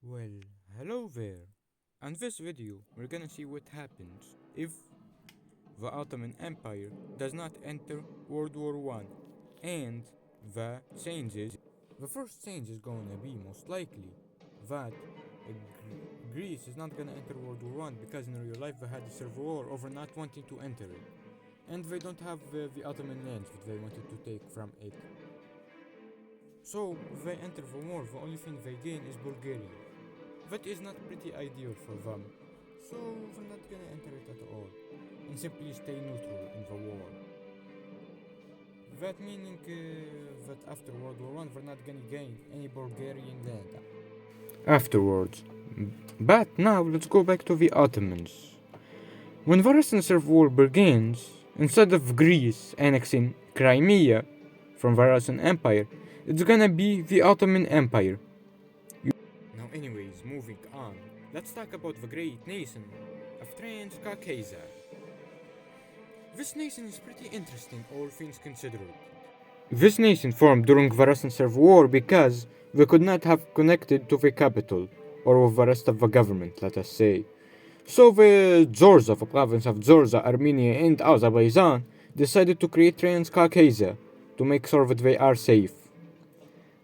Well, hello there. In this video, we're gonna see what happens if the Ottoman Empire does not enter World War One, and the changes. The first change is gonna be most likely that Greece is not gonna enter World War One because in real life they had a civil war over not wanting to enter it, and they don't have the Ottoman lands that they wanted to take from it. So if they enter the war, the only thing they gain is Bulgaria. That is not pretty ideal for them, so they're not gonna enter it at all, and simply stay neutral in the war. That meaning that after World War One, they're not gonna gain any Bulgarian land. Afterwards. But now let's go back to the Ottomans. When the Russian Civil War begins, instead of Greece annexing Crimea from the Russian Empire, it's gonna be the Ottoman Empire. Now, anyways, moving on, let's talk about the great nation of Transcaucasia. This nation is pretty interesting, all things considered. This nation formed during the Russian Civil War because they could not have connected to the capital, or with the rest of the government, let us say. So the Georgia, the province of Georgia, Armenia, and Azerbaijan decided to create Transcaucasia to make sure that they are safe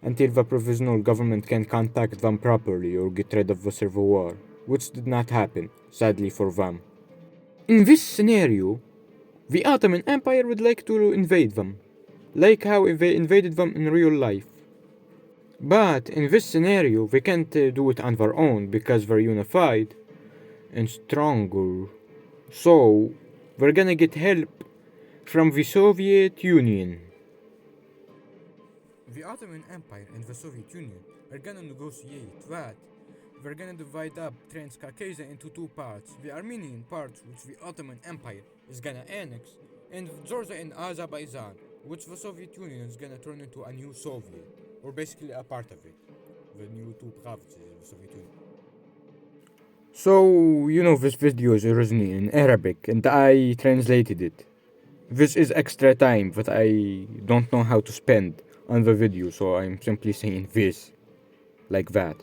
until the provisional government can contact them properly or get rid of the civil war, which did not happen, sadly for them. In this scenario, the Ottoman Empire would like to invade them, like how they invaded them in real life. But in this scenario, they can't do it on their own because they're unified and stronger. So, they're gonna get help from the Soviet Union. The Ottoman Empire and the Soviet Union are gonna negotiate that they're gonna divide up Transcaucasia into two parts. The Armenian part, which the Ottoman Empire is gonna annex, and Georgia and Azerbaijan, which the Soviet Union is gonna turn into a new Soviet, or basically a part of it. The new two provinces of the Soviet Union. So, this video is originally in Arabic, and I translated it. This is extra time that I don't know how to spend on the video, so I'm simply saying this, like that.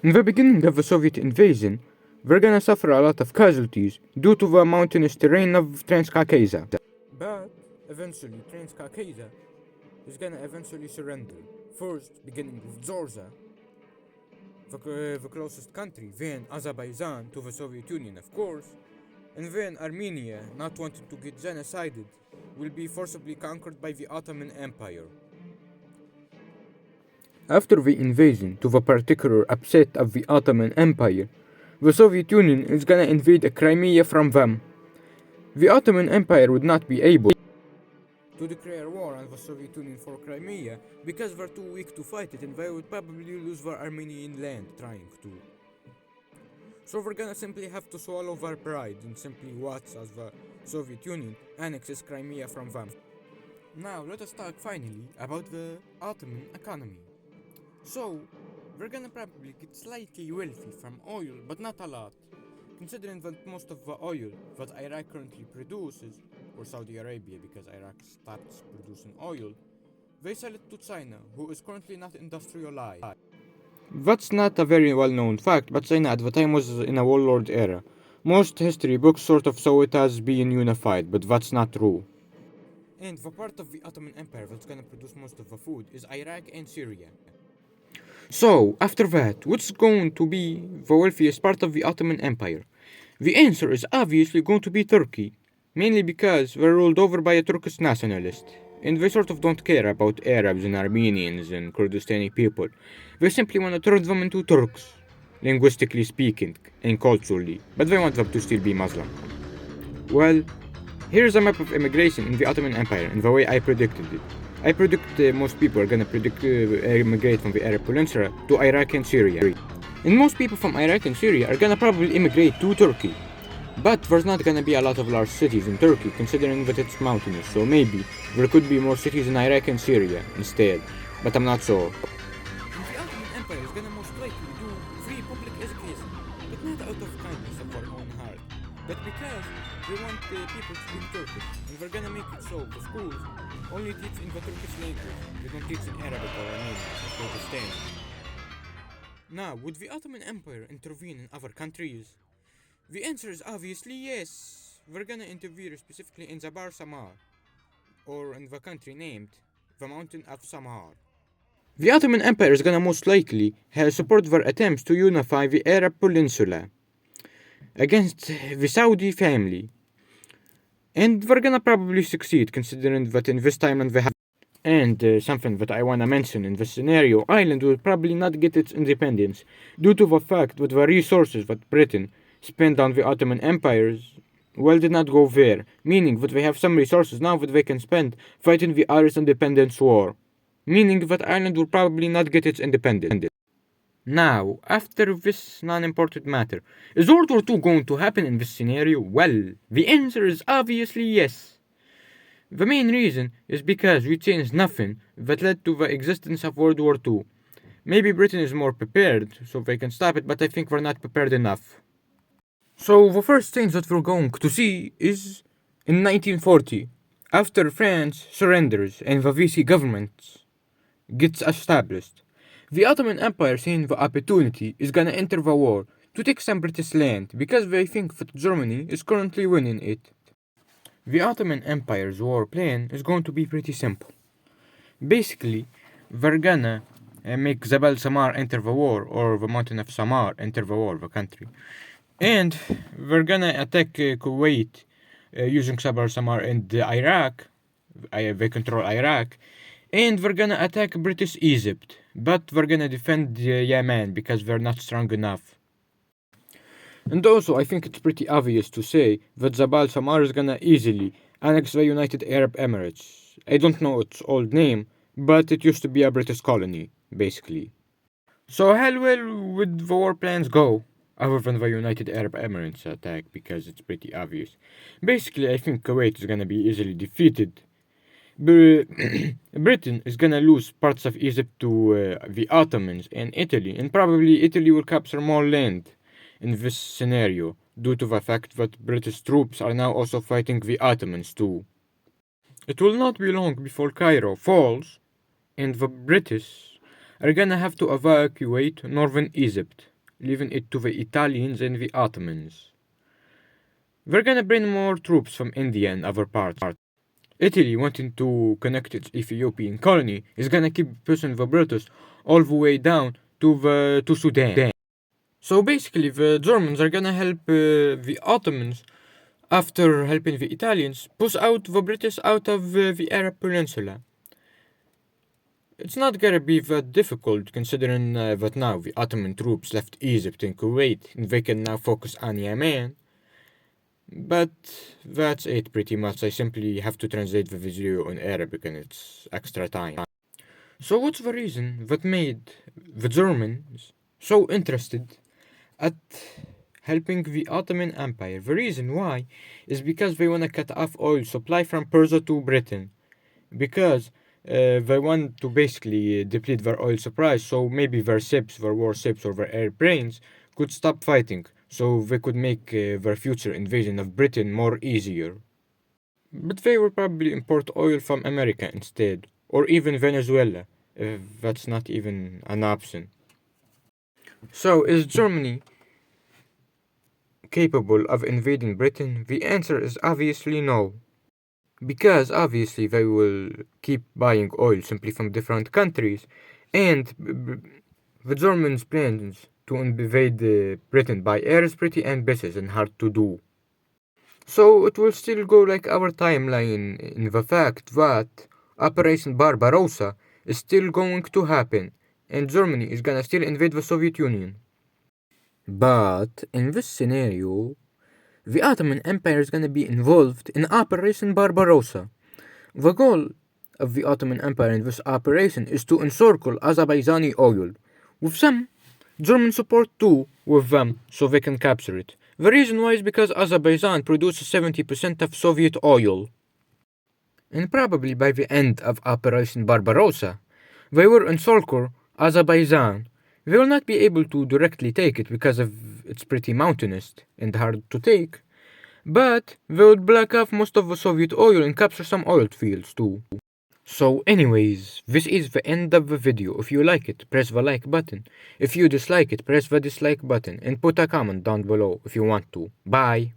In the beginning of the Soviet invasion, we're gonna suffer a lot of casualties due to the mountainous terrain of Transcaucasia. But eventually, Transcaucasia is gonna eventually surrender. First, beginning with Georgia, the closest country, then Azerbaijan to the Soviet Union, of course, and then Armenia, not wanting to get genocided, will be forcibly conquered by the Ottoman Empire. After the invasion to the particular upset of the Ottoman Empire, the Soviet Union is gonna invade Crimea from them. The Ottoman Empire would not be able to declare war on the Soviet Union for Crimea because they're too weak to fight it and they would probably lose their Armenian land trying to. So we're gonna simply have to swallow their pride and simply watch as the Soviet Union annexes Crimea from them. Now let us talk finally about the Ottoman economy. So, we're gonna probably get slightly wealthy from oil, but not a lot, considering that most of the oil that Iraq currently produces, or Saudi Arabia because Iraq stopped producing oil, they sell it to China, who is currently not industrialized. That's not a very well known fact, but China at the time was in a warlord era. Most history books sort of saw it as being unified, but that's not true. And the part of the Ottoman Empire that's gonna produce most of the food is Iraq and Syria. So, after that, what's going to be the wealthiest part of the Ottoman Empire? The answer is obviously going to be Turkey, mainly because we're ruled over by a Turkish nationalist, and they sort of don't care about Arabs and Armenians and Kurdistani people. They simply want to turn them into Turks, linguistically speaking and culturally, but they want them to still be Muslim. Well, here's a map of immigration in the Ottoman Empire in the way I predicted it. I predict most people are gonna immigrate from the Arab Peninsula to Iraq and Syria. And most people from Iraq and Syria are gonna probably immigrate to Turkey. But there's not gonna be a lot of large cities in Turkey considering that it's mountainous, so maybe there could be more cities in Iraq and Syria instead, but I'm not sure. And the Ottoman Empire is gonna most likely do free public education, but not out of kindness of their own heart, but because they want people to speak Turkish, and they're gonna make it so the schools only teach in the Turkish language. They don't teach in Arabic or Armenian or Kurdistan. Now, would the Ottoman Empire intervene in other countries? The answer is obviously yes. We're gonna interfere specifically in the Bar Samar, or in the country named the Mountain of Samar. The Ottoman Empire is gonna most likely support their attempts to unify the Arab Peninsula against the Saudi family. And they're gonna probably succeed considering that in this timeline they have. And something that I wanna mention in this scenario, Ireland will probably not get its independence due to the fact that the resources that Britain spent on the Ottoman empires did not go there, meaning that they have some resources now that they can spend fighting the Irish independence war, meaning that Ireland will probably not get its independence. Now, after this non-important matter, is World War II going to happen in this scenario? Well, the answer is obviously yes. The main reason is because we changed nothing that led to the existence of World War II. Maybe Britain is more prepared, so they can stop it, but I think we're not prepared enough. So the first change that we're going to see is in 1940, after France surrenders and the VC government gets established. The Ottoman Empire, seeing the opportunity, is gonna enter the war to take some British land because they think that Germany is currently winning it. The Ottoman Empire's war plan is going to be pretty simple. Basically, they're gonna make Jabal Samar enter the war, or the mountain of Samar enter the war, the country. And we're gonna attack Kuwait using Jabal Samar and Iraq. They control Iraq. And we're gonna attack British Egypt, but we're gonna defend Yemen because they're not strong enough. And also, I think it's pretty obvious to say that Jabal Samar is gonna easily annex the United Arab Emirates. I don't know its old name, but it used to be a British colony, basically. So how well would the war plans go, other than the United Arab Emirates attack, because it's pretty obvious? Basically, I think Kuwait is gonna be easily defeated. Britain is gonna lose parts of Egypt to the Ottomans and Italy, and probably Italy will capture more land in this scenario due to the fact that British troops are now also fighting the Ottomans too. It will not be long before Cairo falls, and the British are gonna have to evacuate northern Egypt, leaving it to the Italians and the Ottomans. They're gonna bring more troops from India and other parts. Italy, wanting to connect its Ethiopian colony, is gonna keep pushing the British all the way down to Sudan. So basically, the Germans are gonna help the Ottomans after helping the Italians push out the British out of the Arab Peninsula. It's not gonna be that difficult considering that now the Ottoman troops left Egypt and Kuwait and they can now focus on Yemen. But that's it pretty much. I simply have to translate the video in Arabic and it's extra time. So what's the reason that made the Germans so interested at helping the Ottoman Empire? The reason why is because they want to cut off oil supply from Persia to Britain. Because they want to basically deplete their oil supply, so maybe their ships, their warships, or their airplanes could stop fighting, so they could make their future invasion of Britain more easier. But they will probably import oil from America instead, or even Venezuela, if that's not even an option. So, is Germany capable of invading Britain? The answer is obviously no. Because obviously they will keep buying oil simply from different countries, and the Germans' plans to invade Britain by air is pretty ambitious and hard to do. So it will still go like our timeline in the fact that Operation Barbarossa is still going to happen, and Germany is gonna still invade the Soviet Union. But in this scenario, the Ottoman Empire is gonna be involved in Operation Barbarossa. The goal of the Ottoman Empire in this operation is to encircle Azerbaijani oil, with some German support too with them so they can capture it. The reason why is because Azerbaijan produces 70% of Soviet oil. And probably by the end of Operation Barbarossa, they will encircle Azerbaijan. They will not be able to directly take it because of it's pretty mountainous and hard to take, but they would block off most of the Soviet oil and capture some oil fields too. So anyways, this is the end of the video. If you like it, press the like button. If you dislike it, press the dislike button and put a comment down below if you want to. Bye!